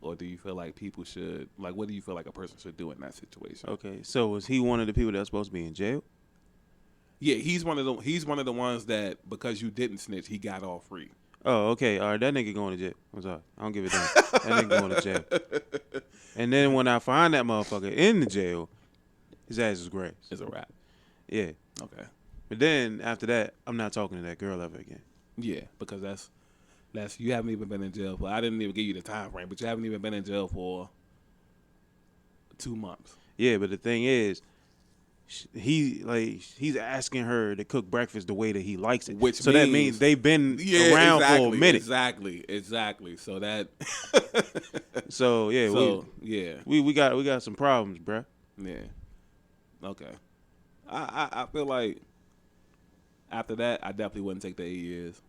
Or do you feel like people should, like, what do you feel like a person should do in that situation? Okay, so was he one of the people that's supposed to be in jail? Yeah, he's one of the ones that because you didn't snitch, he got off free. Oh, okay. All right, that nigga going to jail. I'm sorry. I don't give a damn. That nigga going to jail. And then when I find that motherfucker in the jail, his ass is grass. It's a wrap. Yeah. Okay. But then after that, I'm not talking to that girl ever again. Yeah, because that's you haven't even been in jail for. I didn't even give you the time frame, but you haven't even been in jail for 2 months. Yeah, but the thing is, he's asking her to cook breakfast the way that he likes it. Which so means, that means they've been around for a minute. Exactly. So that. So yeah, we got some problems, bruh. Yeah. Okay. I feel like after that, I definitely wouldn't take the 8 years.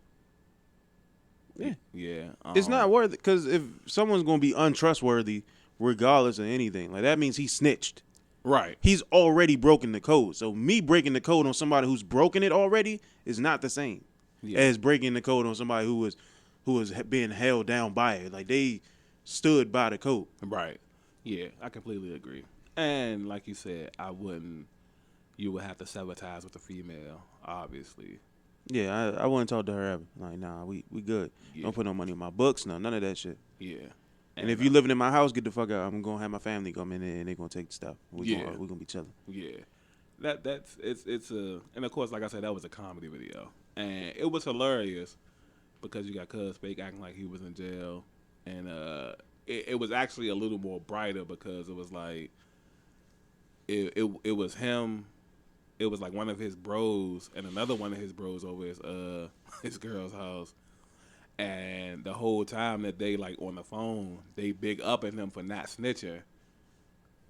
Yeah. Yeah. It's not worth it, because if someone's gonna be untrustworthy, regardless of anything, like that means he snitched. Right. He's already broken the code. So me breaking the code on somebody who's broken it already is not the same as breaking the code on somebody who was being held down by it. Like they stood by the code. Right. Yeah, I completely agree. And like you said, you would have to sever ties with the female, obviously. Yeah, I wouldn't talk to her ever. Like, nah, we good. Yeah. Don't put no money in my books, none of that shit. Yeah. And if you living in my house, get the fuck out. I'm gonna have my family come in there and they're gonna take the stuff. We're gonna be chilling. Yeah. It's and of course, like I said, that was a comedy video. And it was hilarious because you got Cuz fake acting like he was in jail. And it was actually a little more brighter because it was like it was him. It was like one of his bros and another one of his bros over his girl's house. And the whole time that they like on the phone, they big up at him for not snitching.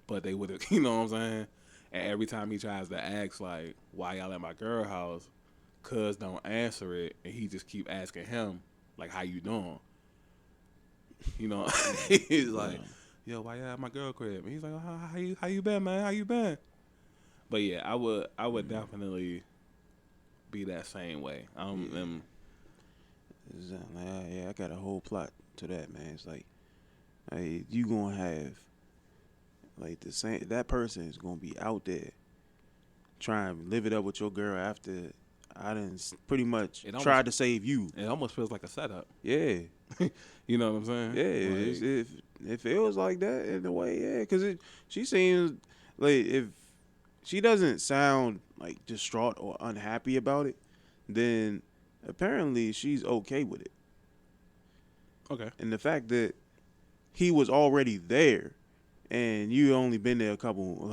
But they would have, you know what I'm saying? And every time he tries to ask like, why y'all at my girl house, Cuz don't answer it, and he just keep asking him like, how you doing? You know, he's like, yo, why y'all at my girl crib? And he's like, oh, how you been, man? How you been? But yeah, I would definitely be that same way. Yeah, I got a whole plot to that, man. It's like you gonna have like the same. That person is gonna be out there trying to live it up with your girl after I done pretty much tried to save you. It almost feels like a setup. Yeah. You know what I'm saying? Yeah, like, it feels like that in a way, yeah. Because she seems like if she doesn't sound like distraught or unhappy about it, then apparently she's okay with it. Okay. And the fact that he was already there and you only been there a couple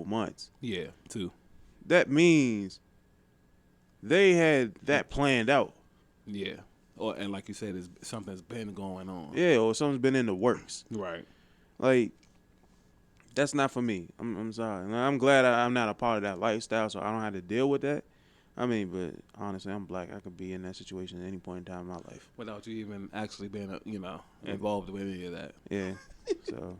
months. Yeah, 2. That means they had that planned out. Yeah. And like you said, something's been going on. Yeah, or something's been in the works. Right. Like, that's not for me. I'm sorry. And I'm glad I'm not a part of that lifestyle, so I don't have to deal with that. I mean, but honestly, I'm black. I could be in that situation at any point in time in my life. Without you even actually being, involved with any of that. Yeah. So,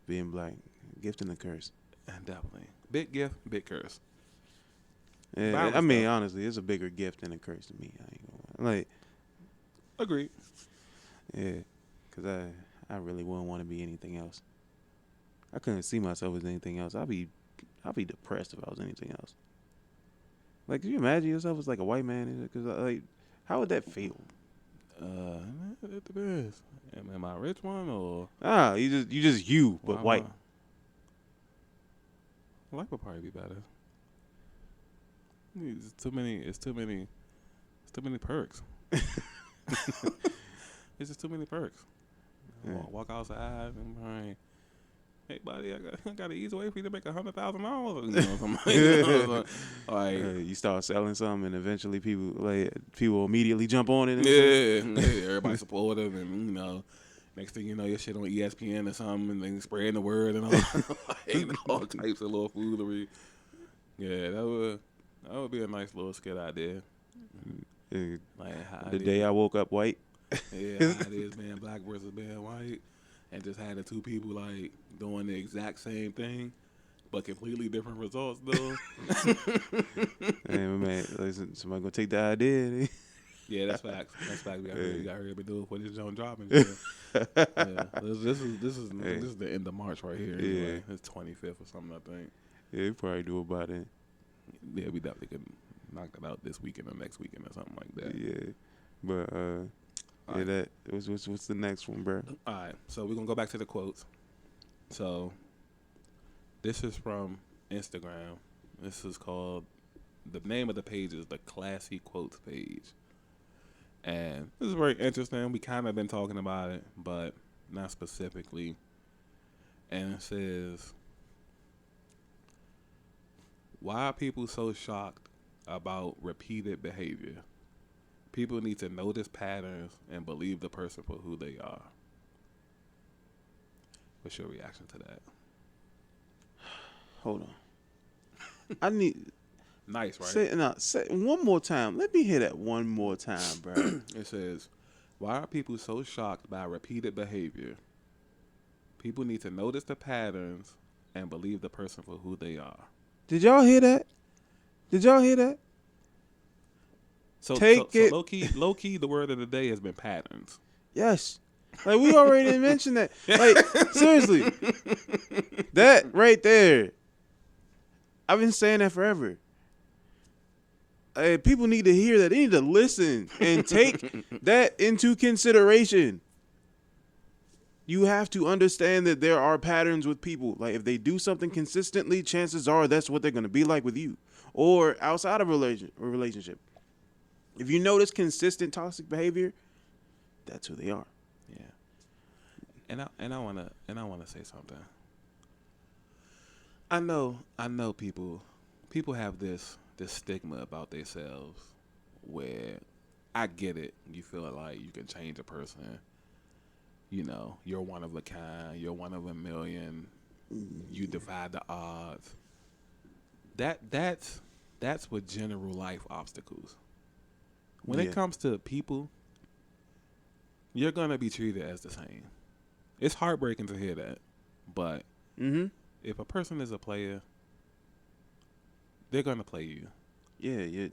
being black, gift and a curse. Definitely. Big gift, big curse. Yeah, I mean, honestly, it's a bigger gift than a curse to me. I ain't gonna lie. Like, agreed. Yeah, because I really wouldn't want to be anything else. I couldn't see myself as anything else. I'd be depressed if I was anything else. Like, could you imagine yourself as like a white man? Because like, how would that feel? It depends. Am I a rich one or? You just but white. Life would probably be better. It's too many perks. It's just too many perks. Yeah. Walk outside and like, hey buddy, I got an easy way for you to make $100,000. Like, you start selling something, and eventually people immediately jump on it. Yeah, everybody supportive, and next thing you know, your shit on ESPN or something, and then spreading the word and all types of little foolery. Yeah, that would be a nice little skit idea. Like the day I woke up white. Yeah, how it is being black versus being white. and just had the two people like doing the exact same thing, but completely different results though. Hey, man, listen, somebody gonna take the idea. Yeah, that's facts. That's facts. We got to hurry up and do it before this joint dropping. Yeah, this is the end of March right here. Anyway. Yeah. It's 25th or something, I think. Yeah, we probably do about it. Yeah, we definitely could knock that out this weekend or next weekend or something like that. Yeah, but yeah, right. that what's the next one, bro? All right, so we're gonna go back to the quotes. So this is from Instagram. This is called, the name of the page is the Classy Quotes page. And this is very interesting. We kind of been talking about it, but not specifically. And it says, why are people so shocked about repeated behavior? People need to notice patterns and believe the person for who they are. What's your reaction to that? Hold on. I need. Nice, right? Say one more time. Let me hear that one more time, bro. It says, why are people so shocked by repeated behavior? People need to notice the patterns and believe the person for who they are. Did y'all hear that? Did y'all hear that? So it. Low key, the word of the day has been patterns. Yes. Like, we already mentioned that. Like, seriously. That right there. I've been saying that forever. People need to hear that. They need to listen and take that into consideration. You have to understand that there are patterns with people. Like, if they do something consistently, chances are that's what they're going to be like with you or outside of a relationship. If you notice consistent toxic behavior, that's who they are. Yeah. And I want to say something. I know people have this stigma about themselves where, I get it, you feel like you can change a person. You know, you're one of a kind, you're one of a million, you defy the odds. That's with general life obstacles. When it comes to people, you're gonna be treated as the same. It's heartbreaking to hear that, but if a person is a player, they're gonna play you. Yeah.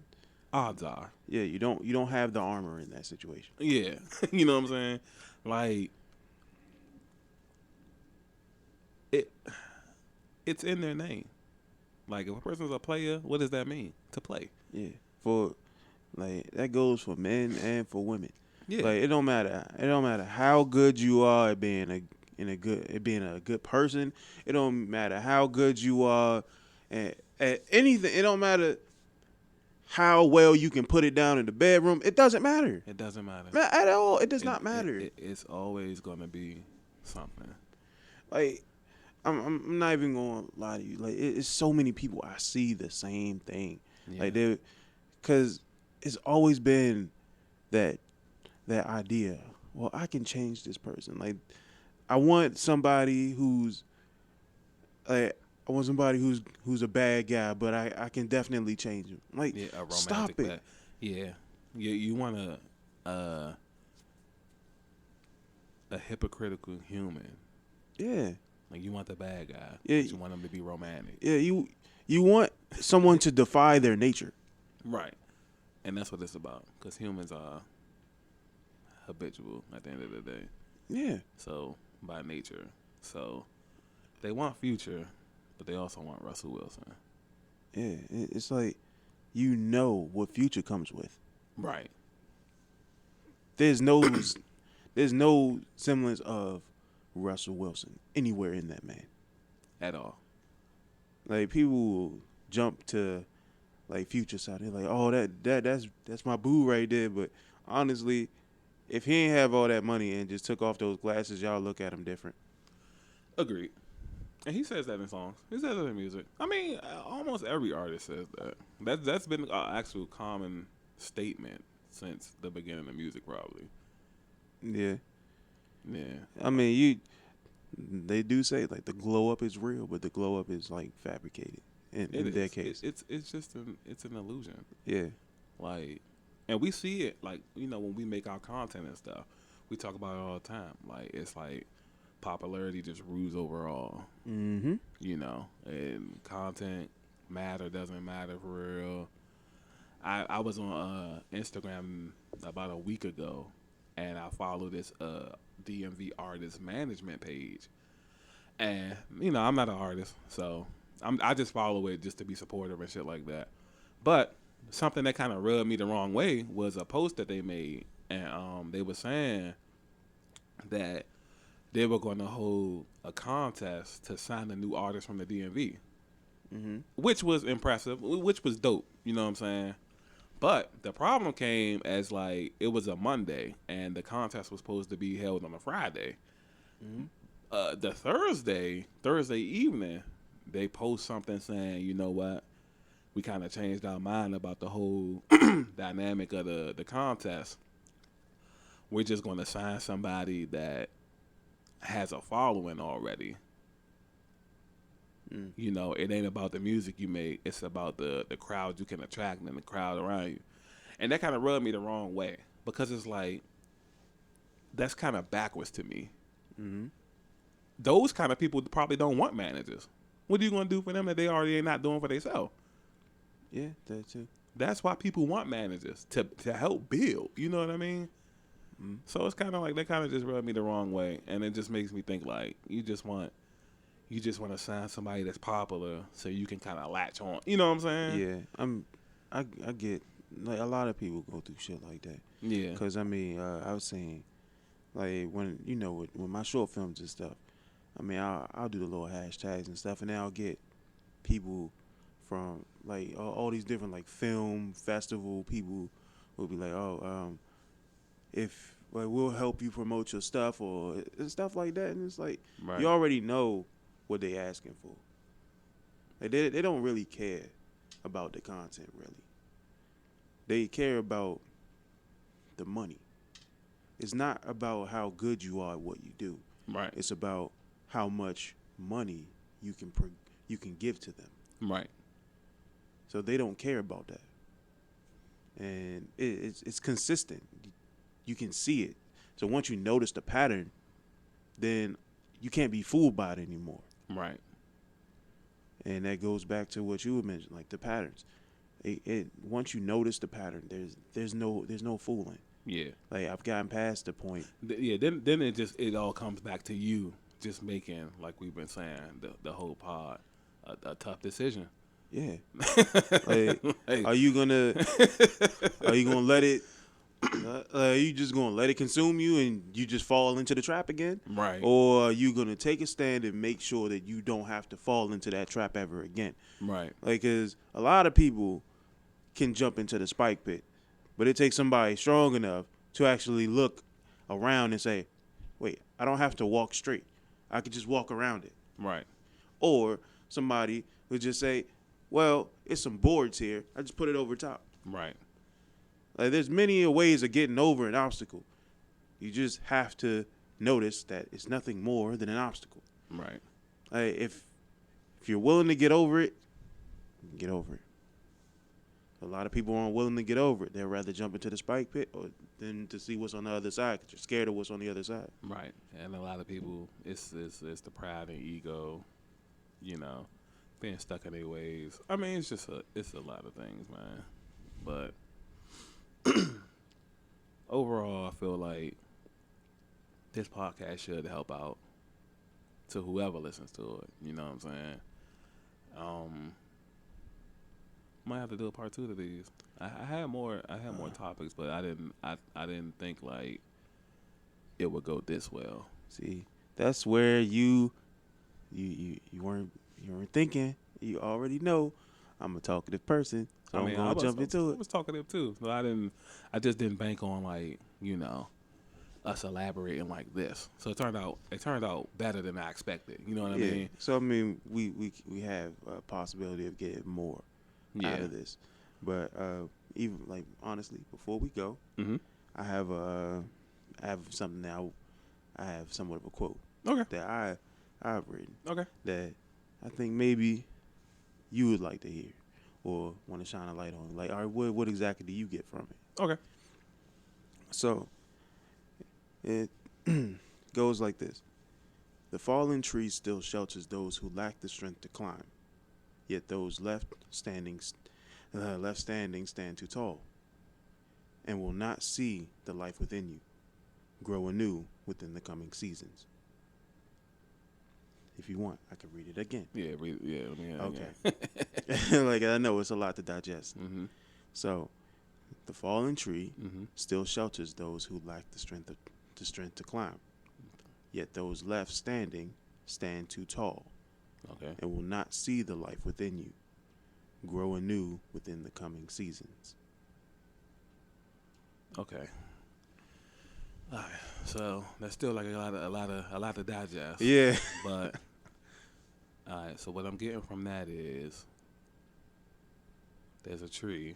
Odds are. Yeah, you don't have the armor in that situation. Yeah, you know what I'm saying? Like, it's in their name. Like, if a person's a player, what does that mean? To play. Yeah, for like that goes for men and for women. Yeah, like it don't matter. It don't matter how good you are at being a good person. It don't matter how good you are at anything. It don't matter how well you can put it down in the bedroom. It doesn't matter. It doesn't matter At all. It does not matter. It's always gonna be something. Like, I'm not even gonna lie to you. Like, it's so many people I see the same thing. Yeah. Like, because it's always been that idea. Well, I can change this person. Like, I want somebody who's like, who's a bad guy, but I can definitely change him. Like, Yeah, a romantic stop it. bad. Yeah, you want a hypocritical human. Yeah. Like, you want the bad guy. Yeah. But you want him to be romantic. Yeah, you want someone to defy their nature. Right. And that's what it's about. Because humans are habitual at the end of the day. Yeah. So, by nature. So, they want Future, but they also want Russell Wilson. Yeah. It's like, you know what Future comes with. Right. There's no semblance of Russell Wilson anywhere in that man. At all. Like, people will jump to, like, Future side. They're like, oh, that's my boo right there. But honestly, if he ain't have all that money and just took off those glasses, y'all look at him different. Agreed. And he says that in songs. He says that in music. I mean, almost every artist says that. That's been an actual common statement since the beginning of music, probably. Yeah. Yeah. I mean, they do say, like, the glow up is real, but the glow up is, like, fabricated in their case. It's just an illusion. Yeah. Like, and we see it, like, you know, when we make our content and stuff, we talk about it all the time. Like, it's like popularity just rules overall. Mm-hmm. You know, and content matter doesn't matter for real. I was on Instagram about a week ago, and I follow this DMV artist management page. And you know, I'm not an artist, so I just follow it just to be supportive and shit like that. But something that kind of rubbed me the wrong way was a post that they made, and they were saying that they were going to hold a contest to sign a new artist from the DMV, Mm-hmm. which was impressive, which was dope. You know what I'm saying? But the problem came as like it was a Monday, and the contest was supposed to be held on a Friday. Mm-hmm. The Thursday evening, they post something saying, you know what, we kind of changed our mind about the whole dynamic of the contest. We're just going to sign somebody that has a following already. Mm. You know, it ain't about the music you make. It's about the crowd you can attract and the crowd around you. And that kind of rubbed me the wrong way because it's like, that's kind of backwards to me. Mm-hmm. Those kind of people probably don't want managers. What are you going to do for them that they already ain't not doing for themselves? Yeah, that too. That's why people want managers, to help build. You know what I mean? Mm-hmm. So it's kind of like, that kind of just rubbed me the wrong way. And it just makes me think like, you just want to sign somebody that's popular so you can kind of latch on. You know what I'm saying? Yeah, I get, like, a lot of people go through shit like that. Yeah. Because, I mean, I was saying, like, when, you know, with my short films and stuff, I mean, I'll do the little hashtags and stuff, and then I'll get people from, like, all these different, like, film festival people will be like, oh, if, like, we'll help you promote your stuff or stuff like that. And it's like, Right. you already know what they asking for. Like, they don't really care about the content, really. They care about the money. It's not about how good you are at what you do. Right. It's about how much money you can give to them. Right. So they don't care about that, and it's consistent. You can see it. So once you notice the pattern, then you can't be fooled by it anymore. Right. And that goes back to what you mentioned, like the patterns. Once you notice the pattern, there's no fooling. Yeah. Like, I've gotten past the point. Yeah. Then it all comes back to you just making, like we've been saying, the whole pod a tough decision. Yeah. Like, are you gonna let it? Are you just gonna let it consume you and you just fall into the trap again? Right. Or are you gonna take a stand and make sure that you don't have to fall into that trap ever again? Right. Like, cause a lot of people can jump into the spike pit, but it takes somebody strong enough to actually look around and say, wait, I don't have to walk straight. I could just walk around it. Right. Or somebody would just say, well, it's some boards here. I just put it over top. Right. Like, there's many ways of getting over an obstacle. You just have to notice that it's nothing more than an obstacle. Right. Like, if you're willing to get over it, get over it. A lot of people aren't willing to get over it. They'd rather jump into the spike pit than to see what's on the other side because you're scared of what's on the other side. Right. And a lot of people, it's the pride and ego, you know, being stuck in their ways. I mean, it's a lot of things, man. But overall, I feel like this podcast should help out to whoever listens to it. You know what I'm saying? Might have to do a part 2 to these. I had more topics, but I didn't think like it would go this well. See, that's where you weren't thinking. You already know I'm a talkative person, so I'm gonna jump into it. I was talkative too, so I just didn't bank on, like, you know, us elaborating like this. So it turned out better than I expected. You know what I mean? So I mean, we have a possibility of getting more out of this, but even, like, honestly, before we go, Mm-hmm. I have something now. I have somewhat of a quote that I've written that I think maybe you would like to hear or want to shine a light on. Like, all right, what exactly do you get from it? Okay. So it goes like this: The fallen tree still shelters those who lack the strength to climb, yet those left standing stand too tall, and will not see the life within you grow anew within the coming seasons. If you want, I could read it again. Yeah, let me Okay. Like, I know it's a lot to digest. Mm-hmm. So, the fallen tree Mm-hmm. still shelters those who lack the strength to climb. Yet those left standing stand too tall Okay. and will not see the life within you grow anew within the coming seasons. Okay. All right. So that's still like a lot to digest. Yeah. But all right. So what I'm getting from that is there's a tree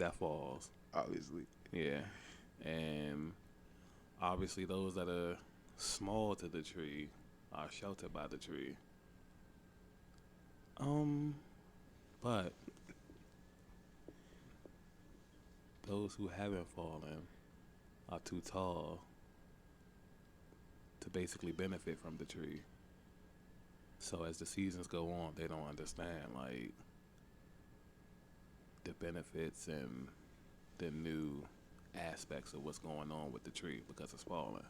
that falls. Obviously. Yeah. And obviously those that are small to the tree are sheltered by the tree. But those who haven't fallen are too tall to basically benefit from the tree. So as the seasons go on, they don't understand like the benefits and the new aspects of what's going on with the tree because it's falling.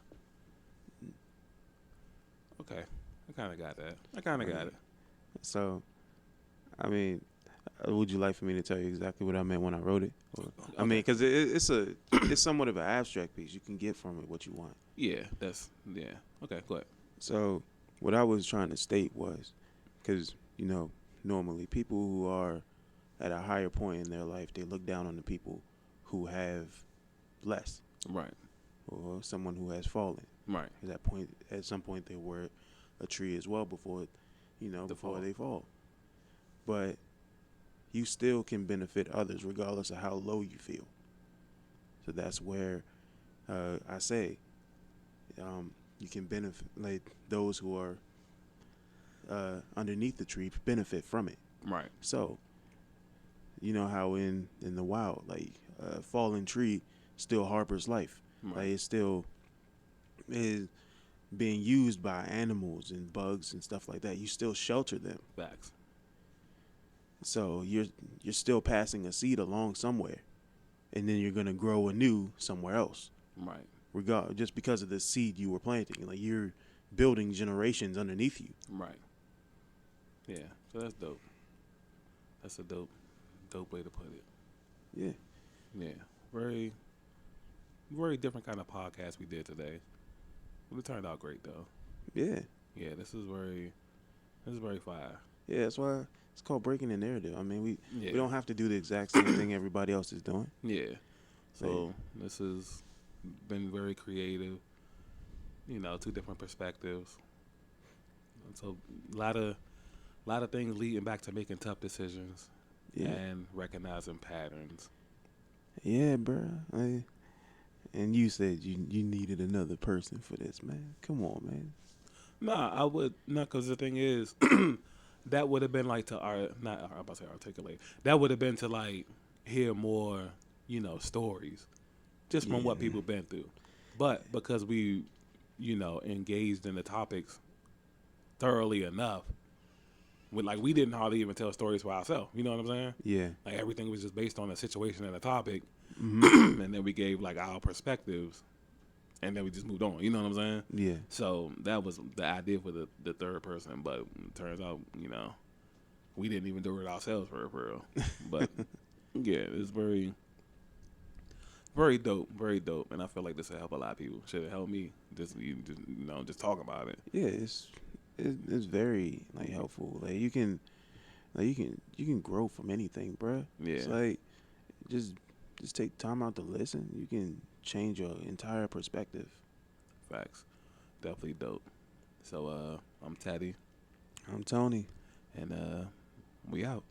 Okay, I kind of got that. I kind of got it. So, I mean, would you like for me to tell you exactly what I meant when I wrote it? Or, I mean, because it's somewhat of an abstract piece. You can get from it what you want. Yeah. Okay, go ahead. So, what I was trying to state was, because, normally people who are at a higher point in their life, they look down on the people who have less. Right. Or someone who has fallen. Right. At some point, they were a tree as well before they fall. But you still can benefit others regardless of how low you feel. So that's where I say you can benefit, like those who are underneath the tree benefit from it. Right. So, you know how in the wild, like a fallen tree still harbors life. Right. Like it still is being used by animals and bugs and stuff like that. You still shelter them. Facts. So you're still passing a seed along somewhere, and then you're gonna grow anew somewhere else. Right. Just because of the seed you were planting, like you're building generations underneath you. Right. Yeah. So that's dope. That's a dope way to put it. Yeah. Yeah. Very, very different kind of podcast we did today. But it turned out great though. Yeah. Yeah. This is very fire. Yeah. That's why it's called breaking the narrative. I mean, we Yeah. don't have to do the exact same thing everybody else is doing. Yeah. So this has been very creative. Two different perspectives. And so a lot of things leading back to making tough decisions and recognizing patterns. Yeah, bro. And you said you needed another person for this, man. Come on, man. Nah, I would not, because the thing is, that would have been like I'm about to say articulate. That would have been to like hear more, stories, just from what people been through. But because we, engaged in the topics thoroughly enough, we didn't hardly even tell stories for ourselves. You know what I'm saying? Yeah. Like everything was just based on a situation and a topic, Mm-hmm. and then we gave like our perspectives, and then we just moved on. You know what I'm saying? Yeah. So that was the idea for the third person, but it turns out, we didn't even do it ourselves for real. But yeah, it's very, very dope, and I feel like this will help a lot of people. Should it help me? Just talk about it. Yeah, it's very like helpful. Like you can grow from anything, bruh. Yeah. It's like just take time out to listen. You can change your entire perspective. Facts. Definitely dope. So I'm Teddy. I'm Tony. And we out.